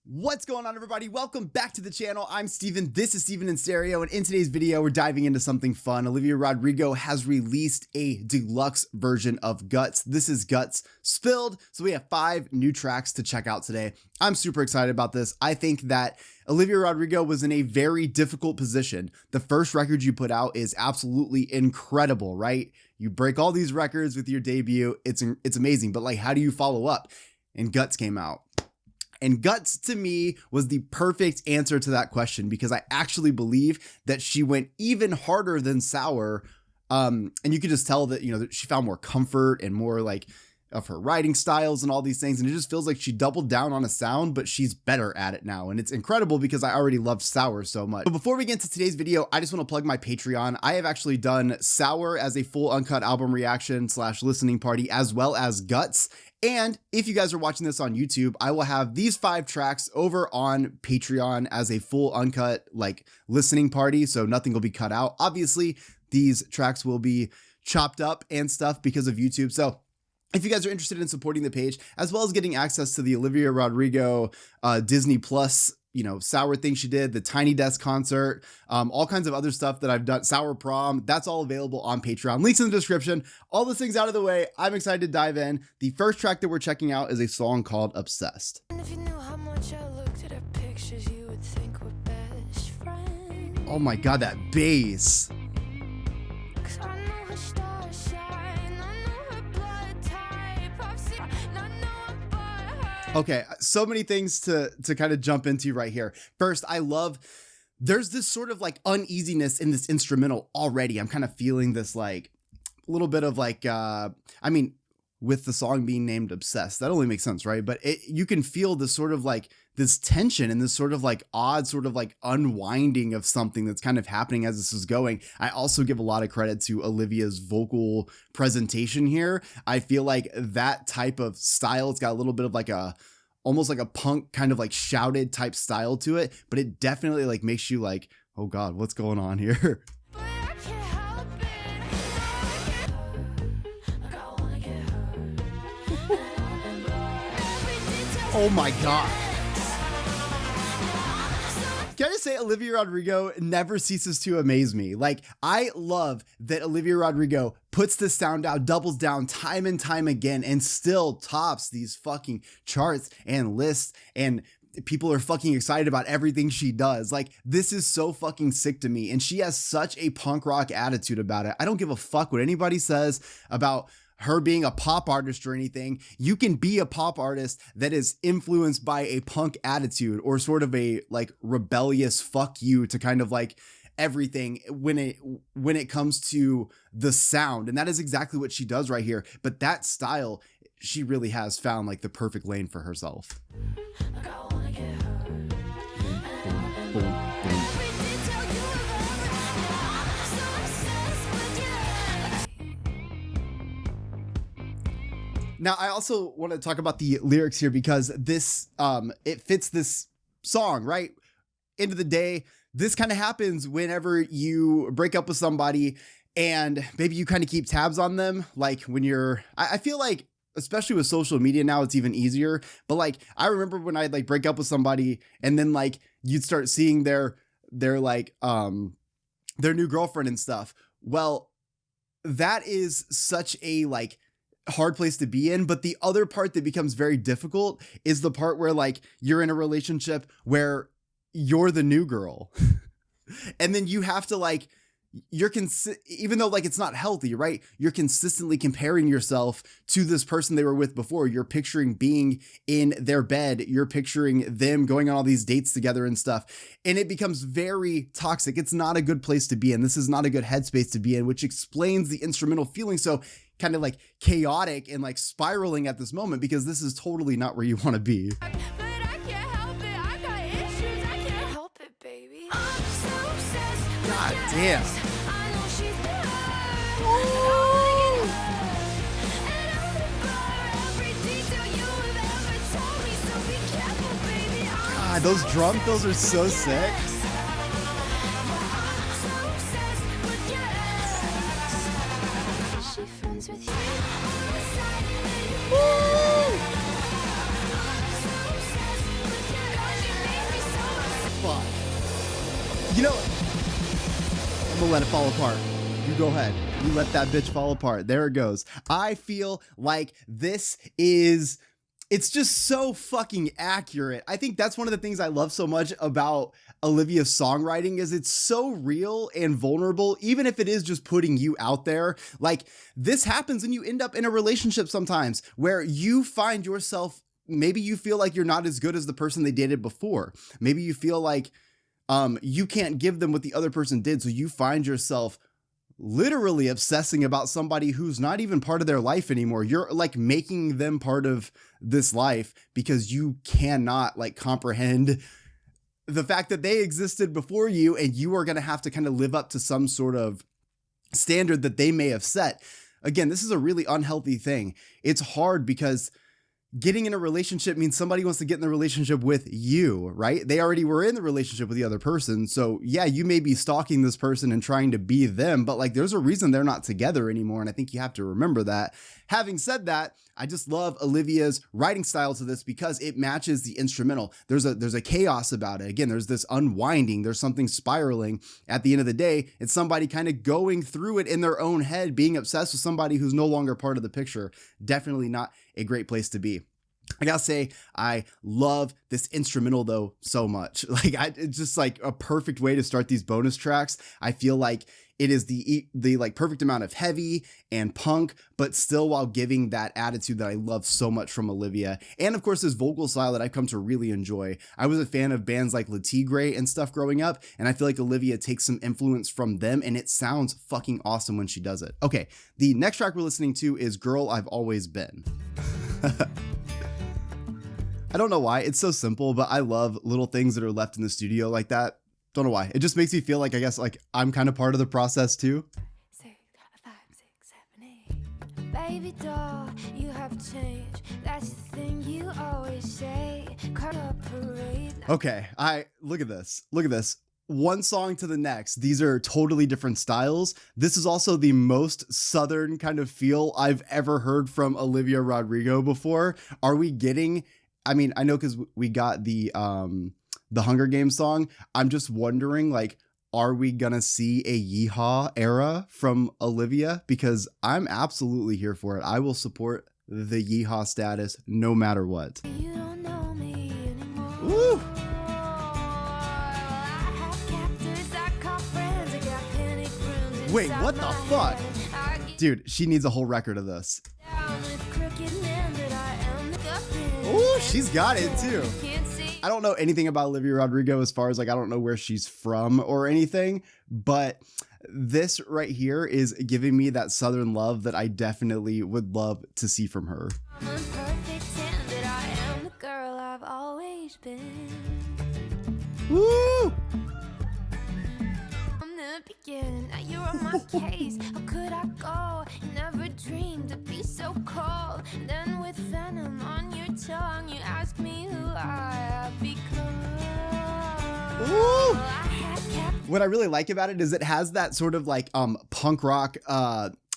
What's going on, everybody? Welcome back to the channel. I'm Steven. This is Steven in Stereo, and in today's video, we're diving into something fun. Olivia Rodrigo has released a deluxe version of Guts. This is Guts Spilled, so we have 5 new tracks to check out today. I'm super excited about this. I think that Olivia Rodrigo was in a very difficult position. The first record you put out is absolutely incredible, right? You break all these records with your debut. It's amazing, but like, how do you follow up? And Guts came out. And Guts, to me, was the perfect answer to that question, because I actually believe that she went even harder than Sour. And you could just tell that, that she found more comfort and more like of her writing styles and all these things. And it just feels like she doubled down on a sound, but she's better at it now. And it's incredible because I already loved Sour so much. But before we get into today's video, I just want to plug my Patreon. I have actually done Sour as a full uncut album reaction / listening party, as well as Guts. And if you guys are watching this on YouTube, I will have these 5 tracks over on Patreon as a full uncut listening party. So nothing will be cut out. Obviously, these tracks will be chopped up and stuff because of YouTube. So if you guys are interested in supporting the page, as well as getting access to the Olivia Rodrigo Disney Plus, Sour thing she did, the Tiny Desk concert, all kinds of other stuff that I've done, Sour Prom, that's all available on Patreon. Links in the description. All those things out of the way, I'm excited to dive in. The first track that we're checking out is a song called Obsessed. And if you knew how much I looked at her pictures, you would think we're best friends. Oh my God, that bass. 'Cause I know her star shine, I know her blood type, I've seen, I know I'm by her. Okay, so many things to kind of jump into right here. First, I love, there's this sort of like uneasiness in this instrumental already. I'm kind of feeling this like a little bit of like, with the song being named Obsessed, that only makes sense, right? But you can feel this sort of like this tension and this sort of like odd sort of like unwinding of something that's kind of happening as this is going. I also give a lot of credit to Olivia's vocal presentation here. I feel like that type of style, it's got a little bit of like almost like a punk kind of like shouted type style to it, but it definitely like makes you like, oh God, what's going on here? But I can't help it. I wanna get her. Every detail. Oh my God. Can I just say, Olivia Rodrigo never ceases to amaze me. Like, I love that Olivia Rodrigo puts this sound out, doubles down time and time again, and still tops these fucking charts and lists, and people are fucking excited about everything she does. Like, this is so fucking sick to me. And she has such a punk rock attitude about it. I don't give a fuck what anybody says about her being a pop artist or anything. You can be a pop artist that is influenced by a punk attitude or sort of a like rebellious fuck you to kind of like everything when it comes to the sound. And that is exactly what she does right here. But that style, she really has found like the perfect lane for herself. I wanna get her. Boom, boom, boom. Every detail you have ever had, so obsessed with you. Now, I also want to talk about the lyrics here because this, it fits this song, right? End of the day, this kind of happens whenever you break up with somebody and maybe you kind of keep tabs on them. Like when I feel like, especially with social media now, it's even easier. But like, I remember when I'd like break up with somebody and then like you'd start seeing their new girlfriend and stuff. Well, that is such a like hard place to be in. But the other part that becomes very difficult is the part where like you're in a relationship where you're the new girl and then you have to like, even though like it's not healthy, right? You're consistently comparing yourself to this person they were with before. You're picturing being in their bed. You're picturing them going on all these dates together and stuff. And it becomes very toxic. It's not a good place to be in. This is not a good headspace to be in, which explains the instrumental feeling so kind of like chaotic and like spiraling at this moment, because this is totally not where you want to be. But I can't help it. I got issues. I can't help it, baby. I'm so obsessed with God your damn. ex. I know she's bad. I wanna get her. And I remember every detail you have ever told me. So be careful, baby. God, those drum fills are so sick. I'm so obsessed with your ex. Is she friends with you? Woo! I'm so obsessed with your ex. fuck. You know, I'm gonna let it fall apart. You go ahead. You let that bitch fall apart. There it goes. I feel like it's just so fucking accurate. I think that's one of the things I love so much about Olivia's songwriting is it's so real and vulnerable, even if it is just putting you out there. Like, this happens when you end up in a relationship sometimes where you find yourself, maybe you feel like you're not as good as the person they dated before. Maybe you feel like you can't give them what the other person did. So you find yourself literally obsessing about somebody who's not even part of their life anymore. You're like making them part of this life because you cannot like comprehend the fact that they existed before you, and you are going to have to kind of live up to some sort of standard that they may have set. Again, this is a really unhealthy thing. It's hard because getting in a relationship means somebody wants to get in the relationship with you, right? They already were in the relationship with the other person. So yeah, you may be stalking this person and trying to be them, but like there's a reason they're not together anymore. And I think you have to remember that. Having said that, I just love Olivia's writing style to this because it matches the instrumental. There's a chaos about it. Again, there's this unwinding, there's something spiraling. At the end of the day, it's somebody kind of going through it in their own head, being obsessed with somebody who's no longer part of the picture. Definitely not a great place to be. I gotta say, I love this instrumental though so much. Like, it's just like a perfect way to start these bonus tracks. I feel like it is the like perfect amount of heavy and punk, but still while giving that attitude that I love so much from Olivia. And of course, this vocal style that I've come to really enjoy. I was a fan of bands like Le Tigre and stuff growing up, and I feel like Olivia takes some influence from them, and it sounds fucking awesome when she does it. Okay, the next track we're listening to is Girl I've Always Been. I don't know why. It's so simple, but I love little things that are left in the studio like that. Don't know why. It just makes me feel like, I guess, like I'm kind of part of the process too. 6, 5, 6, 7, 8. Baby doll, you have changed. That's the thing you always say. Caught up parade. Okay, look at this. Look at this. One song to the next. These are totally different styles. This is also the most Southern kind of feel I've ever heard from Olivia Rodrigo before. Are we getting... I mean, I know because we got the Hunger Games song. I'm just wondering, like, are we gonna see a yeehaw era from Olivia? Because I'm absolutely here for it. I will support the yeehaw status no matter what. You don't know me anymore. Woo! I have captors, I call friends, I got panic rooms Wait, inside what the my fuck? head. I get Dude, she needs a whole record of this. down with crooked men, but I am the guppy. Ooh, she's got it too. Can't see. I don't know anything about Olivia Rodrigo as far as like I don't know where she's from or anything, but this right here is giving me that Southern love that I definitely would love to see from her. I'm a perfect 10, but I am the girl I've always been. Woo! From the beginning, now you're on my case. How could I go? Never dreamed to be so cold. Then with venom on your tongue, you ask me who I have become. Woo! I had kept What I really like about it is it has that sort of like punk rock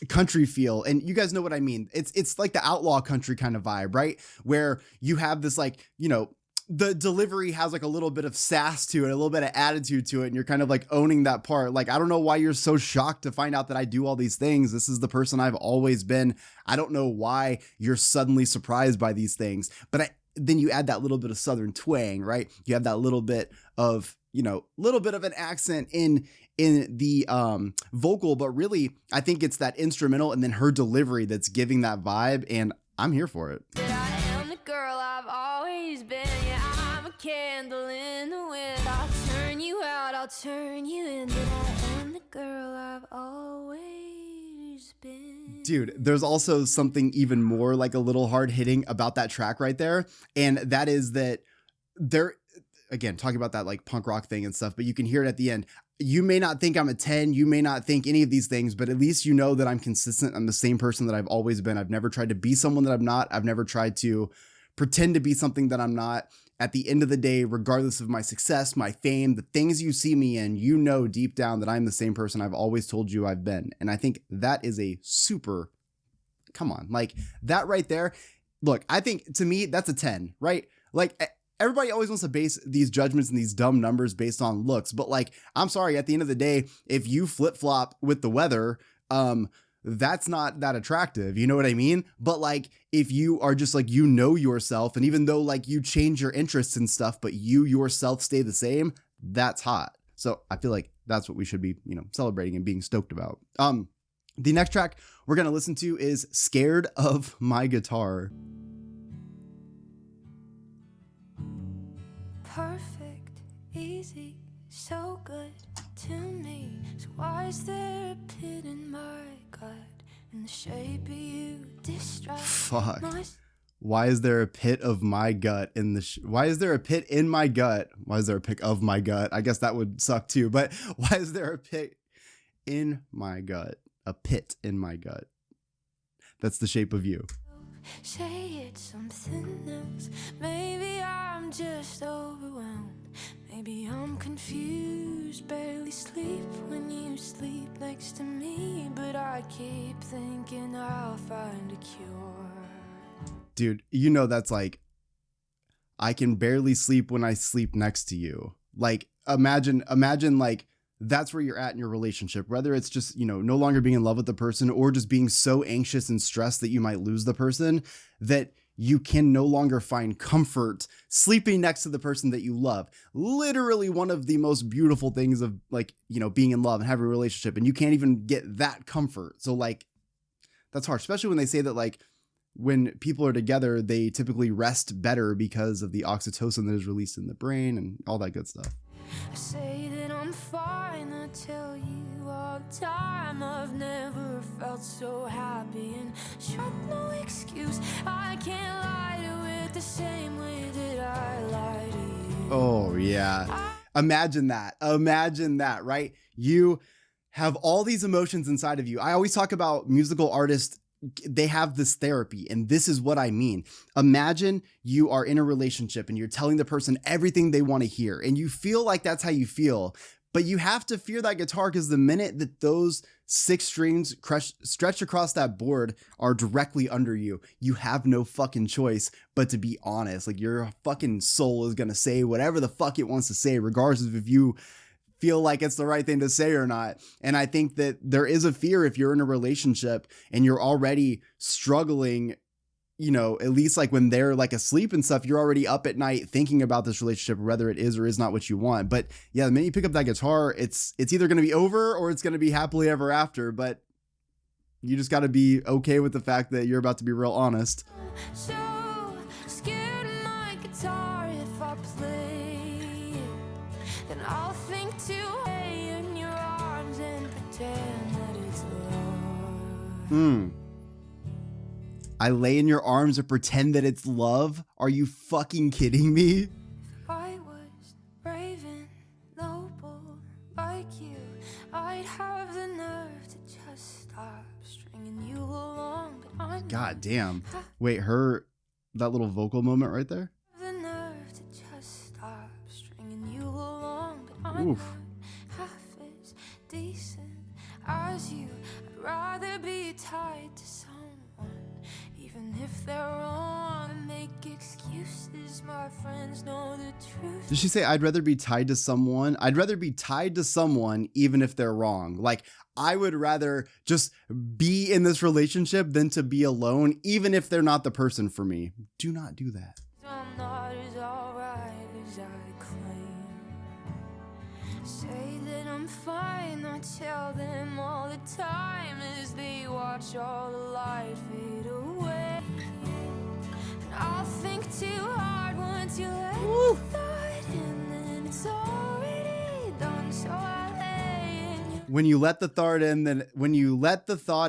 country feel, and you guys know what I mean. It's like the outlaw country kind of vibe, right? Where you have this like, you know, the delivery has like a little bit of sass to it, a little bit of attitude to it, and you're kind of like owning that part. Like, I don't know why you're so shocked to find out that I do all these things. This is the person I've always been. I don't know why you're suddenly surprised by these things, but then you add that little bit of Southern twang, right? You have that little bit of, you know, little bit of an accent in the vocal, but really I think it's that instrumental and then her delivery that's giving that vibe, and I'm here for it. that I am the girl I've always been. Yeah, I'm a candle in the wind. I'll turn you out, I'll turn you in. That I am the girl I've always been. Dude, there's also something even more like a little hard hitting about that track right there. And that is that there, again, talking about that like punk rock thing and stuff, but you can hear it at the end. You may not think I'm a 10, you may not think any of these things, but at least you know that I'm consistent. I'm the same person that I've always been. I've never tried to be someone that I'm not. I've never tried to pretend to be something that I'm not. At the end of the day, regardless of my success, my fame, the things you see me in, you know deep down that I'm the same person I've always told you I've been. And I think that is a super, come on, like that right there. Look, I think to me, that's a 10, right? Like everybody always wants to base these judgments and these dumb numbers based on looks. But like, I'm sorry, at the end of the day, if you flip flop with the weather, that's not that attractive. You know what I mean? But like, if you are just like, you know yourself, and even though like you change your interests and stuff, but you yourself stay the same, that's hot. So I feel like that's what we should be, you know, celebrating and being stoked about. The next track we're going to listen to is Scared of My Guitar. Perfect, easy, so good to me. So why is there a pit in my gut? In the shape of you distract. Fuck. Why is there a pit of my gut in the why is there a pit in my gut? Why is there a pic of my gut? I guess that would suck too, but why is there a pit in my gut? A pit in my gut. That's the shape of you. Say it's something else. Maybe I'm just overwhelmed. Maybe I'm confused. Barely sleep when you sleep next to me. But I keep thinking I'll find a cure. Dude, you know that's like, I can barely sleep when I sleep next to you. Like, imagine like, that's where you're at in your relationship, whether it's just, you know, no longer being in love with the person or just being so anxious and stressed that you might lose the person, that you can no longer find comfort sleeping next to the person that you love. Literally one of the most beautiful things of like, you know, being in love and having a relationship, and you can't even get that comfort. So like, that's hard, especially when they say that like, when people are together, they typically rest better because of the oxytocin that is released in the brain and all that good stuff. I say that I'm fine, I tell you all the time. I've never felt so happy, and sure, no excuse. I can't lie to it the same way that I lie to you. Oh yeah. Imagine that, right? You have all these emotions inside of you. I always talk about musical artists, they have this therapy, and this is what I mean. Imagine you are in a relationship and you're telling the person everything they want to hear, and you feel like that's how you feel, but you have to fear that guitar, because the minute that those 6 strings stretched across that board are directly under you, you have no fucking choice but to be honest. Like, your fucking soul is gonna say whatever the fuck it wants to say, regardless of if you feel like it's the right thing to say or not. And I think that there is a fear if you're in a relationship and you're already struggling, you know, at least like when they're like asleep and stuff, you're already up at night thinking about this relationship, whether it is or is not what you want. But yeah, the minute you pick up that guitar, it's either going to be over or it's going to be happily ever after. But you just got to be okay with the fact that you're about to be real honest. So scared of my guitar, if I play it, then I'll think to lay in your arms and pretend that it's love. I lay in your arms and pretend that it's love? Are you fucking kidding me? If I was brave and noble like you, I'd have the nerve to just stop stringing you along. But I'm God damn. Wait, that little vocal moment right there? the nerve to just stop stringing you along. But I'm Oof. not half as decent as you. I'd rather be tied to someone, even if they're wrong, and make excuses. My friends know the truth. Did she say, I'd rather be tied to someone? I'd rather be tied to someone even if they're wrong. Like, I would rather just be in this relationship than to be alone, even if they're not the person for me. Do not do that. I'm not as alright as I claim. Say that I'm fine, I tell them all the time, as they watch all the light fade away. And I'll think too hard once you let the thought in, then it's already done. So I lay in your When you let the thought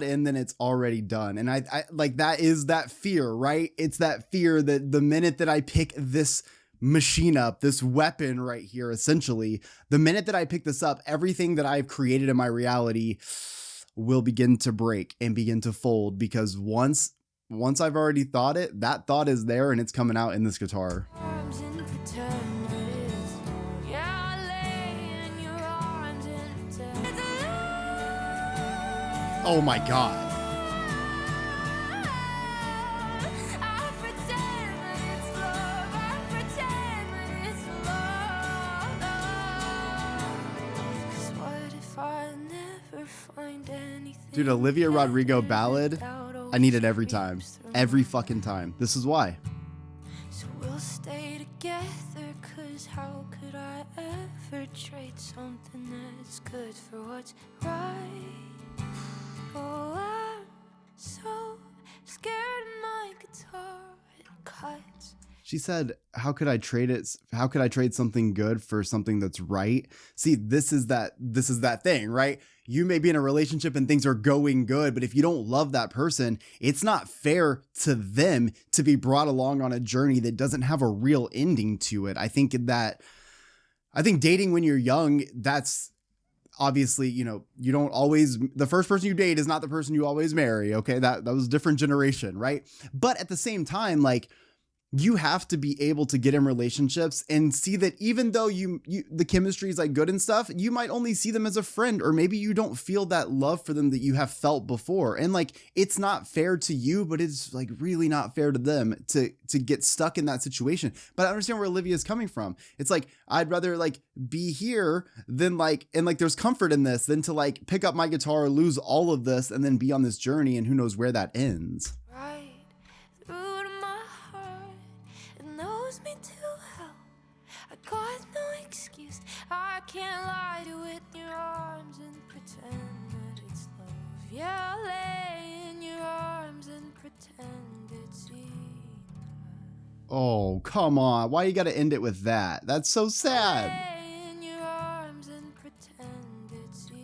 in, then it's already done. And I like, that is that fear, right? It's that fear that the minute that I pick this machine up, this weapon right here, essentially, the minute that I pick this up, everything that I've created in my reality will begin to break and begin to fold, because once I've already thought it, that thought is there and it's coming out in this guitar. arms and pretend that it's love. Yeah, I lay in your arms and pretend it's love. Oh my God. I pretend that it's love. I pretend Dude, Olivia Rodrigo ballad, I need it every time. Every fucking time. This is why. So we'll stay together, cause how could I ever trade something that's good for what's right? Oh, I'm so scared my guitar it cuts. She said, how could I trade it? How could I trade something good for something that's right? See, this is that thing, right? You may be in a relationship and things are going good, but if you don't love that person, it's not fair to them to be brought along on a journey that doesn't have a real ending to it. I think dating when you're young, that's obviously, you know, you don't always, the first person you date is not the person you always marry. Okay. That was a different generation. Right. But at the same time, like, you have to be able to get in relationships and see that even though the chemistry is like good and stuff, you might only see them as a friend, or maybe you don't feel that love for them that you have felt before. And like, it's not fair to you, but it's like really not fair to them to get stuck in that situation. But I understand where Olivia is coming from. It's like, I'd rather like be here than like, and like, there's comfort in this than to like pick up my guitar, lose all of this, and then be on this journey. And who knows where that ends. Me to hell. I got no excuse. I can't lie to it in your arms and pretend that it's love. Yeah, I'll lay in your arms and pretend it's enough. Oh, come on. Why you gotta end it with that? That's so sad. Lay in your arms and pretend it's enough.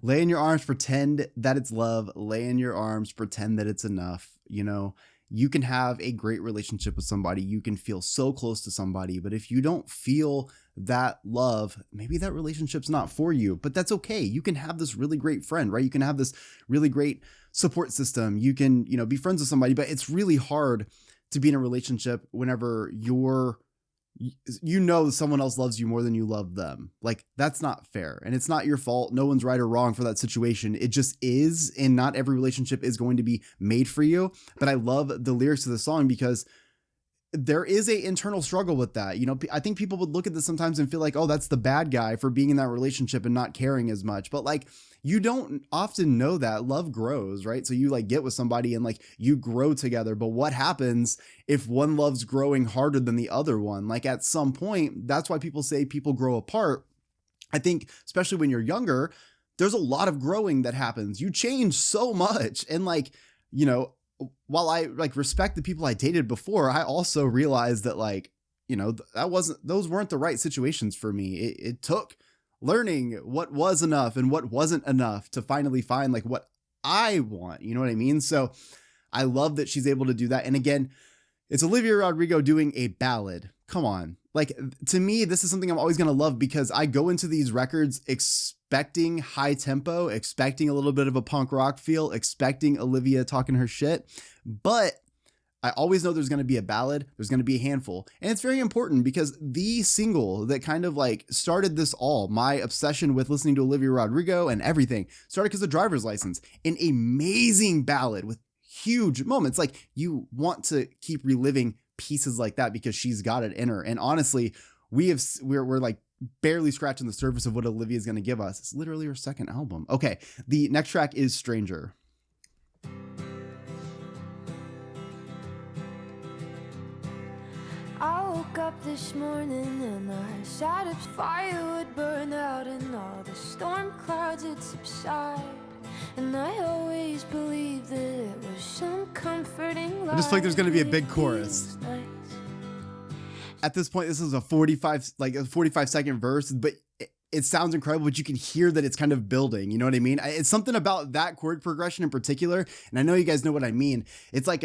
Lay in your arms, pretend that it's love. Lay in your arms, pretend that it's enough. You know, you can have a great relationship with somebody. You can feel so close to somebody, but if you don't feel that love, maybe that relationship's not for you, but that's okay. You can have this really great friend, right? You can have this really great support system. You can, you know, be friends with somebody, but it's really hard to be in a relationship whenever you know someone else loves you more than you love them. Like, that's not fair, and it's not your fault. No one's right or wrong for that situation. It just is, and not every relationship is going to be made for you. But I love the lyrics of the song because there is a internal struggle with that. You know, I think people would look at this sometimes and feel like, oh, that's the bad guy for being in that relationship and not caring as much. But like, you don't often know that love grows, right? So you like get with somebody and like you grow together. But what happens if one love's growing harder than the other one? Like, at some point, that's why people say people grow apart. I think, especially when you're younger, there's a lot of growing that happens. You change so much. And like, you know, while I like respect the people I dated before, I also realized that like, you know, those weren't the right situations for me. It took learning what was enough and what wasn't enough to finally find like what I want. You know what I mean? So I love that she's able to do that. And again, it's Olivia Rodrigo doing a ballad. Come on. Like, to me, this is something I'm always going to love because I go into these records expecting high tempo, expecting a little bit of a punk rock feel, expecting Olivia talking her shit. But I always know there's going to be a ballad. There's going to be a handful. And it's very important because the single that kind of like started this all, my obsession with listening to Olivia Rodrigo and everything, started because of Driver's License, an amazing ballad with huge moments. Like, you want to keep reliving pieces like that because she's got it in her. And honestly, we're like barely scratching the surface of what Olivia is going to give us. It's literally her second album. Okay, the next track is Stranger. I woke up this morning and I sat as firewood burned out and all the storm clouds had subsided. And I always believed that it was some comforting light. I just feel like there's going to be a big chorus. At this point, this is a 45-second verse, but it sounds incredible, but you can hear that it's kind of building. You know what I mean? It's something about that chord progression in particular. And I know you guys know what I mean. It's like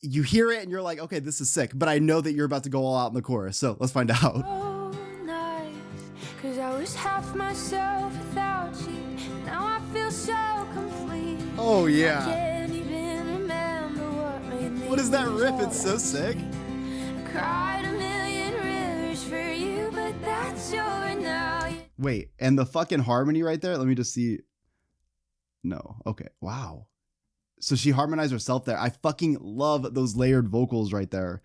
you hear it and you're like, okay, this is sick, but I know that you're about to go all out in the chorus. So let's find out. Oh, nice, 'cause I was half myself without you. Now I feel so complete. Oh yeah. I can't even remember what made me. What is that riff? It's so sick. I cried a million rivers for you, but that's over now. Wait, and the fucking harmony right there? Let me just see. No. Okay. Wow. So she harmonized herself there. I fucking love those layered vocals right there.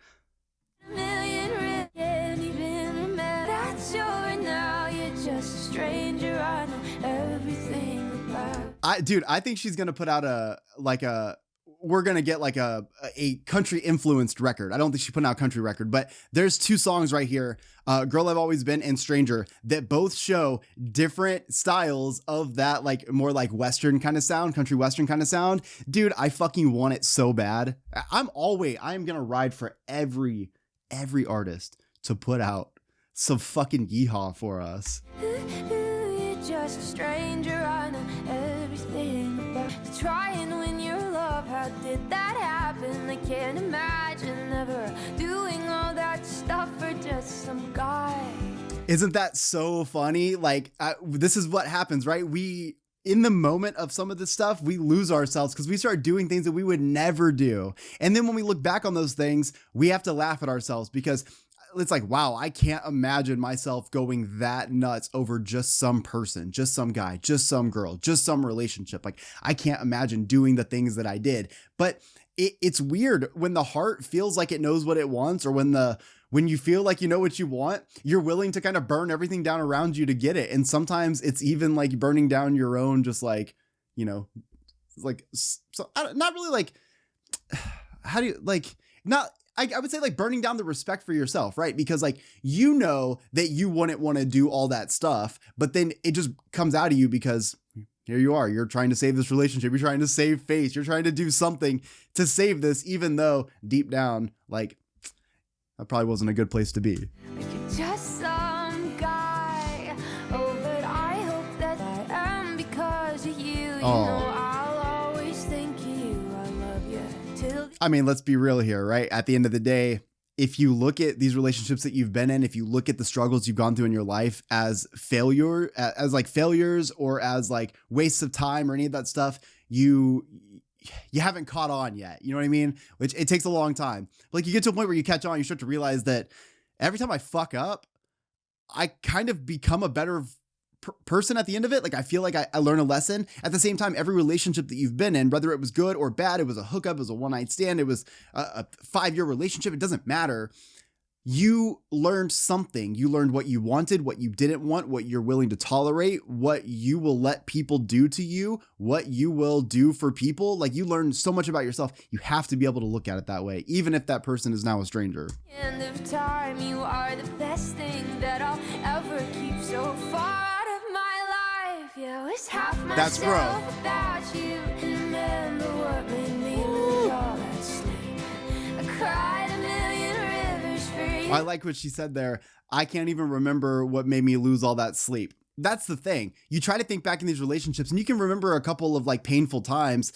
I think she's gonna put out we're gonna get like a country influenced record. I don't think she put out a country record, but there's two songs right here, Girl I've Always Been and Stranger, that both show different styles of that, like more like Western kind of sound, country Western kind of sound. Dude, I fucking want it so bad. I'm gonna ride for every artist to put out some fucking yeehaw for us. You're just a stranger, I know everything about trying to win your love. How did that happen? I can't imagine ever doing all that stuff for just some guy. Isn't that so funny? Like, this is what happens, right? In the moment of some of this stuff, we lose ourselves because we start doing things that we would never do. And then when we look back on those things, we have to laugh at ourselves because it's like, wow, I can't imagine myself going that nuts over just some person, just some guy, just some girl, just some relationship. Like, I can't imagine doing the things that I did. But it's weird when the heart feels like it knows what it wants, or when you feel like you know what you want, you're willing to kind of burn everything down around you to get it. And sometimes it's even like burning down your own, just like, you know, like, so not really like, how do you like, not, I would say like burning down the respect for yourself, right? Because like, you know that you wouldn't want to do all that stuff, but then it just comes out of you because here you are, you're trying to save this relationship. You're trying to save face. You're trying to do something to save this, even though deep down, like, that probably wasn't a good place to be. Like you're just some guy. Oh, but I hope that I am because of you. You know, I'll always think of you. I love you till. I mean, let's be real here, right? At the end of the day, if you look at these relationships that you've been in, if you look at the struggles you've gone through in your life as as like failures or as like wastes of time or any of that stuff, you haven't caught on yet. You know what I mean? Which it takes a long time. Like you get to a point where you catch on, you start to realize that every time I fuck up, I kind of become a better person at the end of it. Like I feel like I learn a lesson. At the same time, every relationship that you've been in, whether it was good or bad, it was a hookup, it was a one-night stand, it was a 5-year relationship, it doesn't matter. You learned something. You learned what you wanted, what you didn't want, what you're willing to tolerate, what you will let people do to you, what you will do for people. Like you learn so much about yourself. You have to be able to look at it that way, even if that person is now a stranger. End of time, you are the best thing that I'll ever keep so far out of my life. Yeah, it's half myself. That's bro. Without you, remember what made me lose all that sleep. I cried a million rivers for you. I like what she said there. I can't even remember what made me lose all that sleep. That's the thing. You try to think back in these relationships and you can remember a couple of like painful times,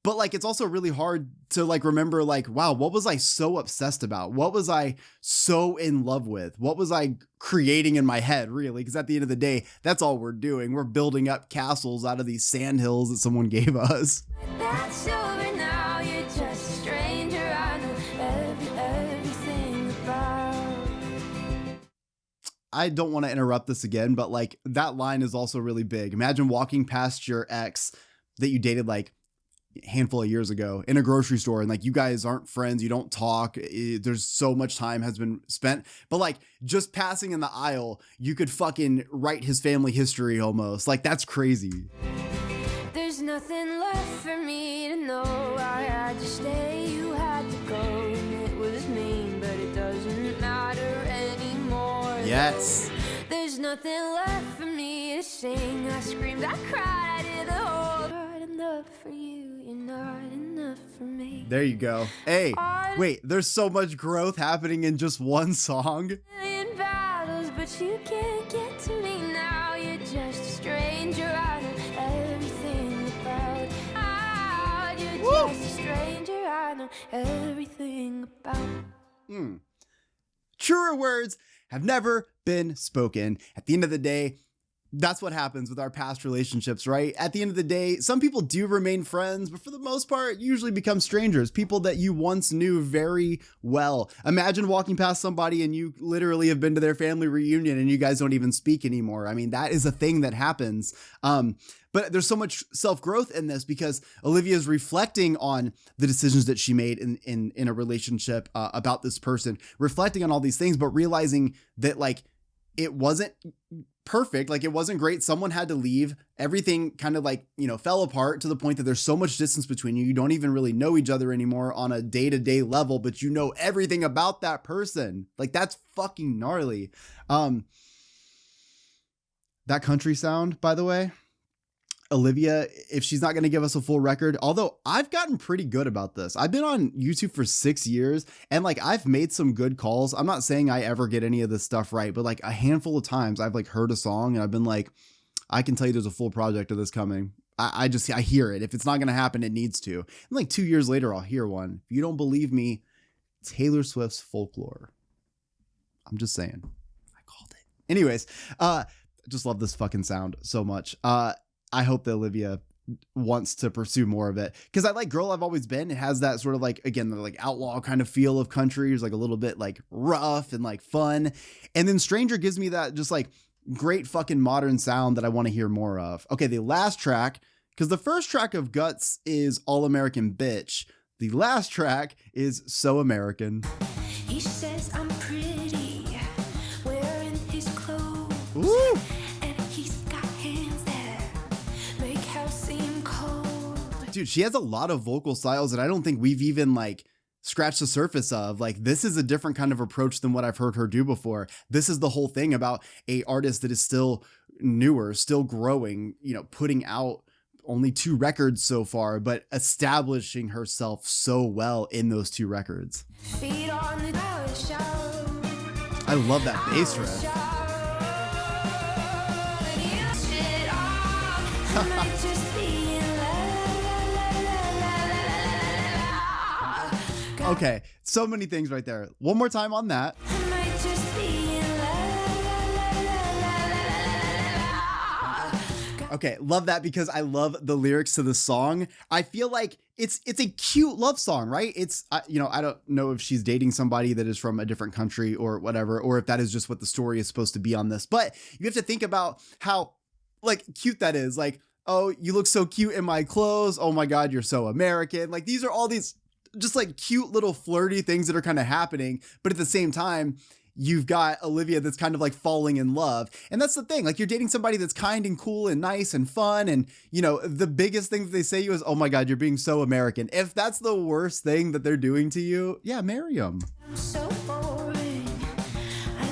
but like, it's also really hard to like remember like, wow, what was I so obsessed about? What was I so in love with? What was I creating in my head, really? Because at the end of the day, that's all we're doing. We're building up castles out of these sand hills that someone gave us. That's over now, you're just a stranger. I know everything about. I don't want to interrupt this again, but like that line is also really big. Imagine walking past your ex that you dated like a handful of years ago in a grocery store, and like you guys aren't friends, you don't talk, there's so much time has been spent, but like just passing in the aisle, you could fucking write his family history almost. Like that's crazy. There's nothing left for me to know. I had to stay, you had to go, and it was mean, but it doesn't matter anymore. Yes. There's nothing left for me to sing. I screamed, I cried, I did the whole. Not enough for you, you're not enough for me. There you go. Hey, wait, there's so much growth happening in just one song. Million battles, but you can't get to me now. You're just a stranger. I know everything about. You're just a stranger. I know everything about. Truer words have never been spoken. At the end of the day, that's what happens with our past relationships, right? At the end of the day, some people do remain friends, but for the most part, usually become strangers, people that you once knew very well. Imagine walking past somebody and you literally have been to their family reunion and you guys don't even speak anymore. I mean, that is a thing that happens. But there's so much self-growth in this because Olivia is reflecting on the decisions that she made in a relationship about this person, reflecting on all these things, but realizing that like, it wasn't perfect. Like, it wasn't great. Someone had to leave. Everything kind of like, you know, fell apart to the point that there's so much distance between you. You don't even really know each other anymore on a day-to-day level, but you know everything about that person. Like, that's fucking gnarly. That country sound, by the way, Olivia, if she's not going to give us a full record, although I've gotten pretty good about this. I've been on YouTube for 6 years and like I've made some good calls. I'm not saying I ever get any of this stuff right, but like a handful of times I've like heard a song and I've been like, I can tell you there's a full project of this coming. I hear it. If it's not going to happen, it needs to. And like 2 years later, I'll hear one. If you don't believe me, Taylor Swift's Folklore. I'm just saying. I called it. Anyways, I just love this fucking sound so much. I hope that Olivia wants to pursue more of it because I like Girl I've Always Been. It has that sort of like, again, the like outlaw kind of feel of country. It's like a little bit like rough and like fun. And then Stranger gives me that just like great fucking modern sound that I want to hear more of. Okay, the last track, because the first track of Guts is All American Bitch. The last track is So American. He says I'm pretty, wearing his clothes. Ooh. Dude, she has a lot of vocal styles that I don't think we've even like scratched the surface of. Like, this is a different kind of approach than what I've heard her do before. This is the whole thing about a artist that is still newer, still growing, you know, putting out only 2 records so far, but establishing herself so well in those 2 records. I love that bass riff. Okay, so many things right there. One more time on that. Okay, love that because I love the lyrics to the song. I feel like it's a cute love song, right? It's, you know, I don't know if she's dating somebody that is from a different country or whatever, or if that is just what the story is supposed to be on this. But you have to think about how like cute that is. Like, oh, you look so cute in my clothes. Oh my God, you're so American. Like, these are all these just like cute little flirty things that are kind of happening. But at the same time, you've got Olivia that's kind of like falling in love. And that's the thing. Like, you're dating somebody that's kind and cool and nice and fun. And, you know, the biggest thing that they say to you is, oh my God, you're being so American. If that's the worst thing that they're doing to you, yeah, marry them. I'm so boring.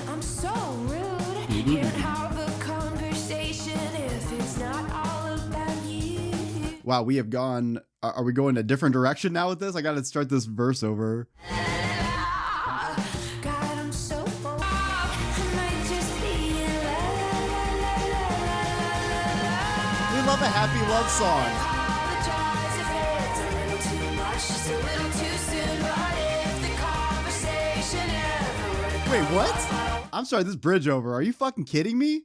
I'm so rude. Can't have a conversation if it's not all about you. Wow, we have gone. Are we going a different direction now with this? I got to start this verse over. We love a happy love song. Wait, what? I'm sorry, this bridge over. Are you fucking kidding me?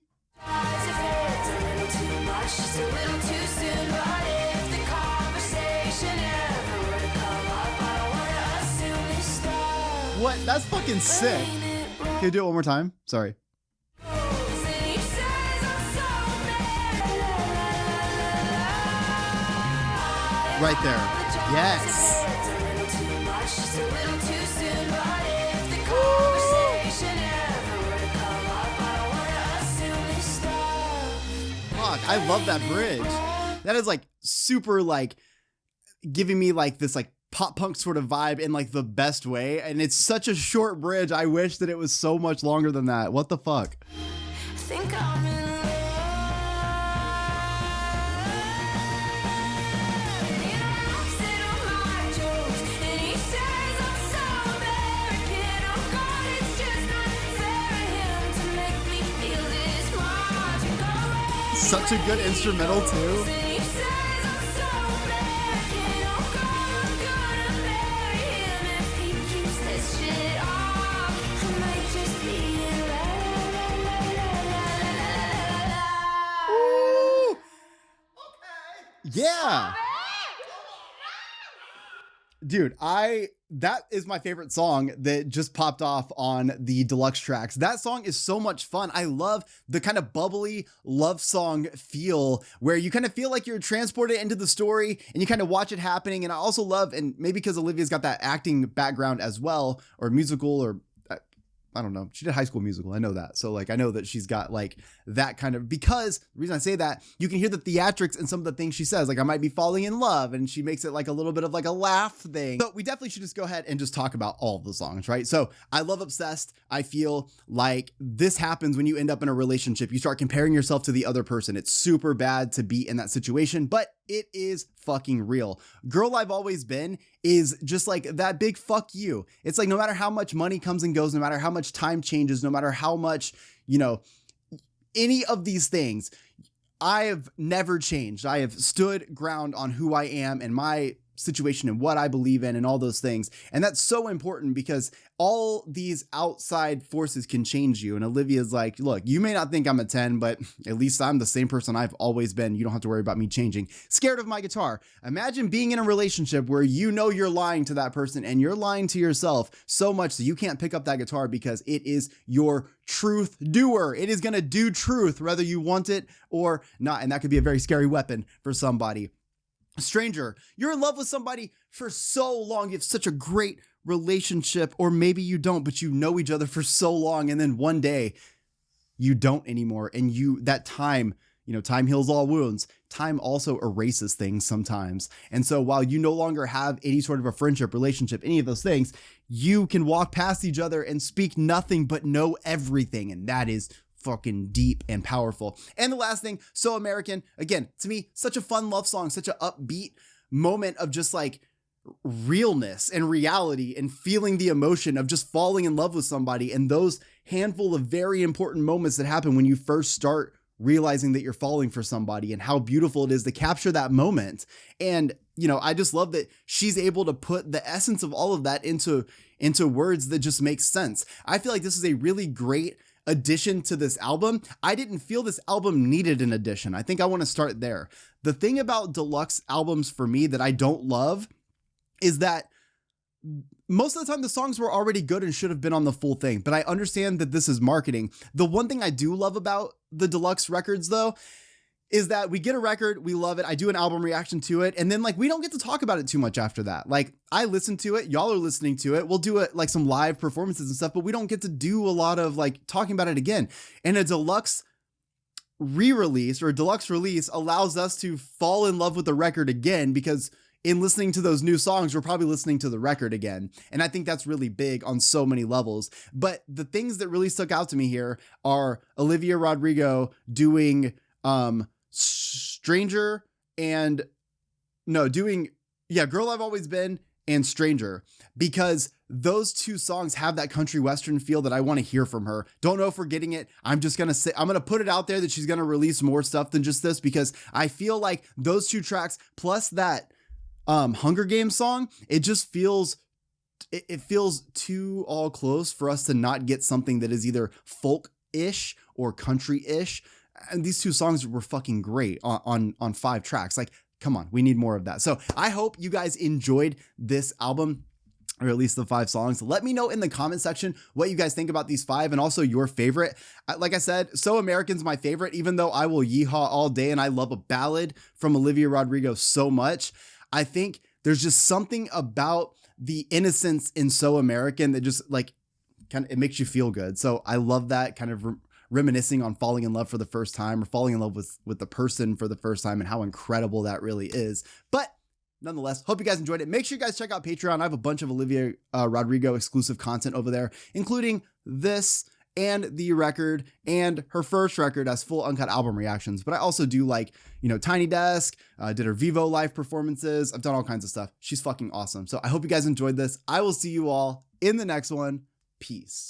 What? That's fucking sick. Can you do it one more time? Sorry. Right there. Yes. Fuck, I love that bridge. That is like super like giving me like this like pop punk sort of vibe in like the best way. And it's such a short bridge. I wish that it was so much longer than that. What the fuck? Think I'm in love. Such a good instrumental too. Ooh. Yeah. Dude, that is my favorite song that just popped off on the deluxe tracks. That song is so much fun. I love the kind of bubbly love song feel where you kind of feel like you're transported into the story and you kind of watch it happening. And I also love, and maybe because Olivia's got that acting background as well, or musical, or I I don't know. She did High School Musical. I know that. So like, I know that she's got like that kind of, because the reason I say that, you can hear the theatrics in some of the things she says. Like, I might be falling in love, and she makes it like a little bit of like a laugh thing. So we definitely should just go ahead and just talk about all of the songs, right? So I love Obsessed. I feel like this happens when you end up in a relationship. You start comparing yourself to the other person. It's super bad to be in that situation, but it is fucking real. Girl I've Always Been is just like that big fuck you. It's like, no matter how much money comes and goes, no matter how much time changes, no matter how much, any of these things, I have never changed. I have stood ground on who I am and my situation and what I believe in and all those things. And that's so important, because all these outside forces can change you. And Olivia's like, look, you may not think I'm a 10, but at least I'm the same person I've always been. You don't have to worry about me changing. Scared of my guitar. Imagine being in a relationship where you're lying to that person and you're lying to yourself so much that you can't pick up that guitar because it is your truth doer. It is going to do truth whether you want it or not. And that could be a very scary weapon for somebody. Stranger, you're in love with somebody for so long. You have such a great relationship, or maybe you don't, but you know each other for so long. And then one day you don't anymore. And that time, time heals all wounds. Time also erases things sometimes. And so while you no longer have any sort of a friendship, relationship, any of those things, you can walk past each other and speak nothing but know everything. And that is fucking deep and powerful. And the last thing, So American, again, to me, such a fun love song, such an upbeat moment of just like realness and reality and feeling the emotion of just falling in love with somebody, and those handful of very important moments that happen when you first start realizing that you're falling for somebody, and how beautiful it is to capture that moment. And I just love that she's able to put the essence of all of that into words that just make sense. I feel like this is a really great addition to this album. I didn't feel this album needed an addition. I think I want to start there. The thing about deluxe albums for me that I don't love is that most of the time the songs were already good and should have been on the full thing, but I understand that this is marketing. The one thing I do love about the deluxe records, though, is that we get a record, we love it, I do an album reaction to it, and then like we don't get to talk about it too much after that. Like, I listen to it, y'all are listening to it, we'll do it like some live performances and stuff, but we don't get to do a lot of like talking about it again. And a deluxe re-release or a deluxe release allows us to fall in love with the record again, because in listening to those new songs, we're probably listening to the record again. And I think that's really big on so many levels. But the things that really stuck out to me here are Olivia Rodrigo doing Stranger and Girl I've Always Been and Stranger, because those two songs have that country western feel that I want to hear from her. Don't know if we're getting it. I'm just going to say, I'm going to put it out there that she's going to release more stuff than just this, because I feel like those two tracks plus that Hunger Games song, it just feels, it feels too all close for us to not get something that is either folk-ish or country-ish. And these two songs were fucking great on 5 tracks. Like, come on, we need more of that. So I hope you guys enjoyed this album, or at least the 5 songs. Let me know in the comment section what you guys think about these 5, and also your favorite. Like I said, So American's my favorite, even though I will yeehaw all day and I love a ballad from Olivia Rodrigo so much. I think there's just something about the innocence in So American that just like kind of, it makes you feel good. So I love that kind of reminiscing on falling in love for the first time, or falling in love with the person for the first time, and how incredible that really is. But nonetheless, hope you guys enjoyed it. Make sure you guys check out Patreon. I have a bunch of Olivia Rodrigo exclusive content over there, including this and the record and her first record as full uncut album reactions. But I also do like, Tiny Desk, did her Vivo live performances. I've done all kinds of stuff. She's fucking awesome. So I hope you guys enjoyed this. I will see you all in the next one. Peace.